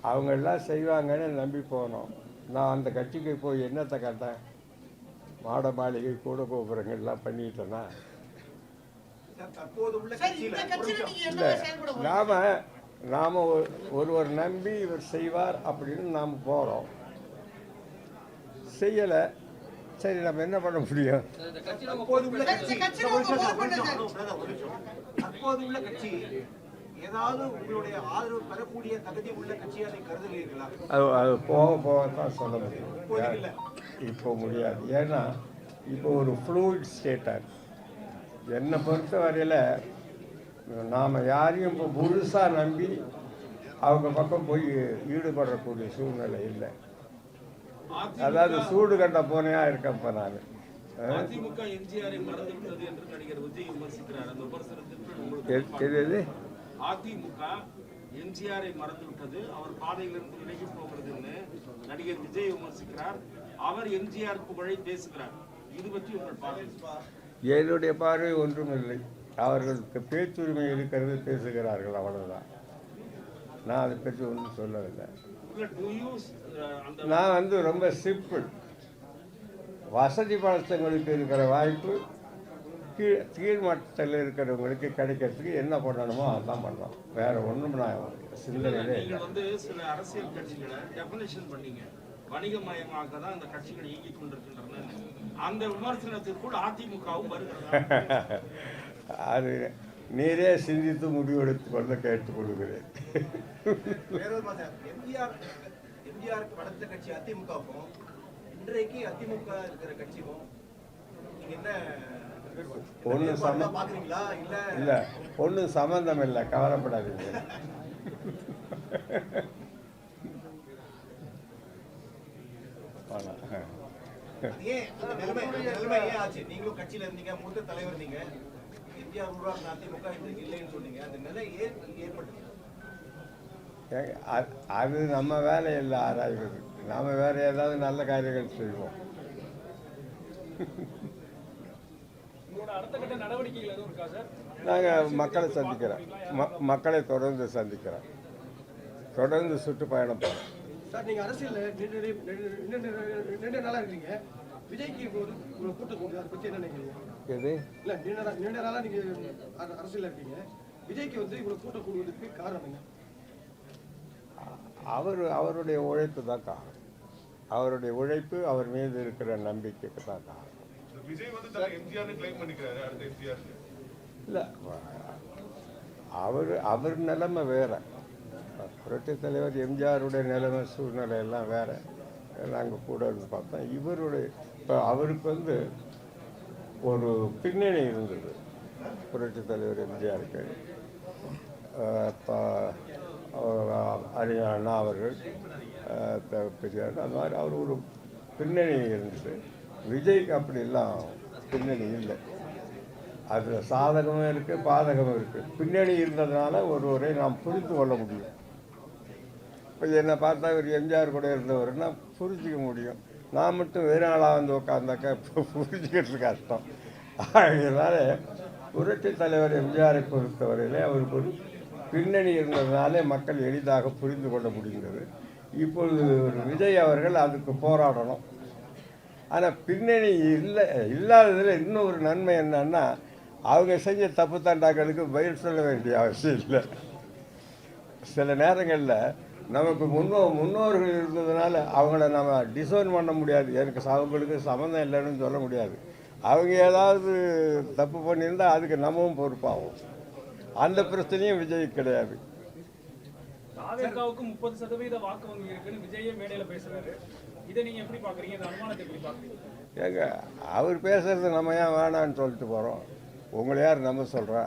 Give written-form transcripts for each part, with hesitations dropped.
அவங்க எல்லாம் செய்வாங்கன்னு நம்பி போனோம். நான் அந்த கட்சிக்கு போய் என்னத்தை கேட்டேன்? மாட மாளிகை கூட கோபுரங்கள்லாம் பண்ணிட்டேன்னா இல்லை. நாம் ஒருவர் நம்பி இவர் செய்வார் அப்படின்னு நாம் போகிறோம், செய்யலை. சரி, நம்ம என்ன பண்ண முடியும்? அது போக போகத்தான் சொல்ல முடியும். இப்போ முடியாது. ஏன்னா இப்போ ஒரு ஃப்ளூயிட் ஸ்டேட்டாக என்னை பொறுத்த வரையில் நாம் யாரையும் இப்போ முழுசாக நம்பி அவங்க பக்கம் போய் ஈடுபடக்கூடிய சூழ்நிலை இல்லை. அதாவது சூடு கண்ட போனையா இருக்கப்ப நான் அதிமுக எம்ஜிஆரை மறந்து விட்டது என்று நடிகர் விஜய் விமர்சிக்கிறார். அந்த விமர்சனத்திற்கு அதிமுக எம்ஜிஆரை மறந்து விட்டது, அவர் பாதையிலிருந்து விலகி போகிறதுன்னு நடிகர் விஜய் விமர்சிக்கிறார். அவர் எம்ஜிஆர் புகழை பேசுகிறார். இது பற்றி உங்கள் பார்வை? என்னுடைய பார்வை ஒன்றும் இல்லை. அவர்களுக்கு பேச்சுரிமை இருக்கிறது, பேசுகிறார்கள், அவ்வளவுதான். நான் அதை பற்றி ஒன்றும் சொல்லவில்லை. நான் ரொம்ப சிம்பிள். வசதி பழத்தங்களுக்கு இருக்கிற வாய்ப்பு கீழ்மட்டத்தில் இருக்கிறவங்களுக்கு கிடைக்கிறதுக்கு என்ன பண்ணணுமோ அதான் பண்ணுறோம். வேற ஒன்றும் நான் சிந்தனையிலே சில அரசியல் கட்சிகளை டெஃபினேஷன் பண்ணீங்க, வணிகமயமாக தான் இந்த கட்சிகள் இயங்கிக் கொண்டிருக்கின்றன. அந்த விமர்சனத்திற்குள் அதிமுகவும் வருகிறது. அது நீரே சிந்தித்து முடிவெடுத்து கொள்ள கேட்டுக்கொள்கிறேன். எம்ஜிஆருக்கு படுத்த கட்சி அதிமுகவும் இன்றைக்கு அதிமுக இருக்கிற கட்சிக்கும் என்ன இல்ல, ஒன்றும் சம்பந்தம் இல்லை, கவலைப்படாதீங்க. நீங்களும் கட்சியில இருந்தீங்க, மூத்த தலைவர் நீங்க. எம்ஜிஆர் உருவாக்கின அதிமுக இன்றைக்கு இல்லைன்னு சொன்னீங்க. அந்த நிலை ஏற்பட்டது. அது நம்ம வேலை இல்லை ஆராய்வது. நாம வேற ஏதாவது நல்ல காரியங்கள் செய்வோம். நாங்கள் மக்களை சந்திக்கிறோம், மக்களை தொடர்ந்து சந்திக்கிறோம், தொடர்ந்து சுற்றுப்பயணம் போகிறோம். சார், நீங்கள் அரசியலில் நீண்ட நாளாக இருக்கீங்க. விஜய்க்கு ஒரு கூட்டம் கூடுது, அதை பற்றி என்ன நினைக்கிறீங்க? எது இல்லை, நீண்ட நாளாக நீங்கள் அரசியலில் இருக்கீங்க. விஜய்க்கு இவ்வளோ கூட்டம் கூடுவதற்கு காரணம் என்ன? அவருடைய உழைப்பு தான் காரணம். அவருடைய உழைப்பு, அவர் மீது இருக்கிற நம்பிக்கைக்கு தான் காரணம். இல்லை, அவர் நிலைமை வேற. புரட்சி தலைவர் எம்ஜிஆருடைய நிலைமை சூழ்நிலை எல்லாம் வேற. நாங்கள் கூட இருந்து பார்த்தோம். இவருடைய இப்போ அவருக்கு ஒரு பின்னணி இருந்தது. புரட்சி தலைவர் எம்ஜிஆருக்கு அறிஞர் அண்ணா அவர்கள், பெரியார், அந்த மாதிரி அவர் ஒரு பின்னணி இருந்தது. விஜய்க்கு அப்படிலாம் பின்னணி இல்லை. அதில் சாதகமும் இருக்குது, பாதகமும் இருக்குது. பின்னணி இருந்ததுனால ஒருவரை நாம் புரிந்து கொள்ள முடியும். இப்போ என்னை பார்த்தா இவர் எம்ஜிஆர் கூட இருந்தவர்னா புரிஞ்சிக்க முடியும். நான் மட்டும் வேறு ஆளாக உட்காந்தாக்கா இப்போ புரிஞ்சுக்கிறது கஷ்டம். அதனால புரட்சி தலைவர் எம்ஜிஆரை பொறுத்தவரையிலே அவருக்கு ஒரு பின்னணி இருந்ததுனாலே மக்கள் எளிதாக புரிந்து கொள்ள முடிந்தது. இப்பொழுது விஜய் அவர்கள் அதுக்கு போராடணும். ஆனால் பின்னணி இல்லாததில் இன்னும் ஒரு நன்மை என்னன்னா, அவங்க செஞ்ச தப்பு தாண்டாக்களுக்கு பதில் சொல்ல வேண்டிய அவசியம் இல்லை. சில நேரங்களில் நமக்கு முன்னோர்கள் இருந்ததுனால அவங்கள நம்ம டிசோன் பண்ண முடியாது. எனக்கு அவங்களுக்கு சம்மந்தம் இல்லைன்னு சொல்ல முடியாது. அவங்க ஏதாவது தப்பு பண்ணியிருந்தால் அதுக்கு நம்மவும் பொறுப்பாகும். அந்த பிரச்சனையும் விஜய் கிடையாது. தாவேகாவுக்கு 30% வாக்கு வங்கி இருக்குன்னு விஜயே மேடையில பேசுறாரு. இதை நீங்க எப்படி பாக்குறீங்க? இந்த அனுமானத்தை எப்படி பாக்குறீங்க? ஏங்க, அவர் பேசுறது நம்ம ஏன் வேணான்னு சொல்லிட்டு போறோம்? உங்களை யார் நம்ம சொல்றா?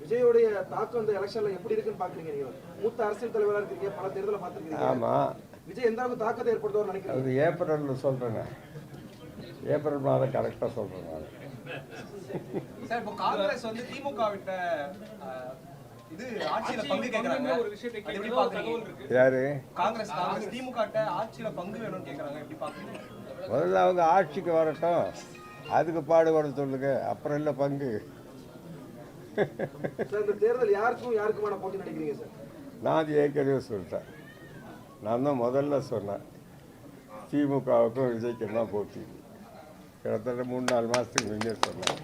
விஜயோடைய தாக்கம் இந்த எலெக்ஷன்ல எப்படி இருக்குன்னு பாக்குறீங்க? நீங்க மூத்த அரசியல் தலைவரா இருக்கீங்க, பல தேர்தலை பார்த்திருக்கீங்க. ஆமா, விஜய் எந்த அளவுக்கு தாக்கத்தை ஏற்படுத்துவார் நினைக்கிறீங்க? அது ஏப்ரல்ல சொல்றேங்க. ஏப்ரல் மாதம் கரெக்டா சொல்றேன். சார், இப்போ காங்கிரஸ் திமுக விட்ட இது ஆட்சியில பங்கு கேக்குறாங்க. ஒரு விஷயத்தை அது எப்படி கேட்கறது ஒரு பாக்குறீங்க? தகவல் இருக்கு. யாரு காங்கிரஸ் திமுக ஆட்சியில பங்கு வேணும்னு கேக்குறாங்க. எப்படி பாக்குறீங்க? முதல்ல அவங்க ஆட்சிக்கு வரட்டும், அதுக்கு பாடுபட சொல்லுங்க, அப்புறம் இல்லை பங்கு. சார் இந்த தேர்தல் யாருக்குமான போட்டி நினைக்கிறீங்க சார்? நான் அது ஏற்கனவே சொல்லிட்டேன். நான் தான் முதல்ல சொன்னேன், திமுகவுக்கும் விஜய்க்கும் தான் போட்டி. கிட்டத்தட்ட 3-4 மாதத்துக்கு முன்னே சொன்னேன்.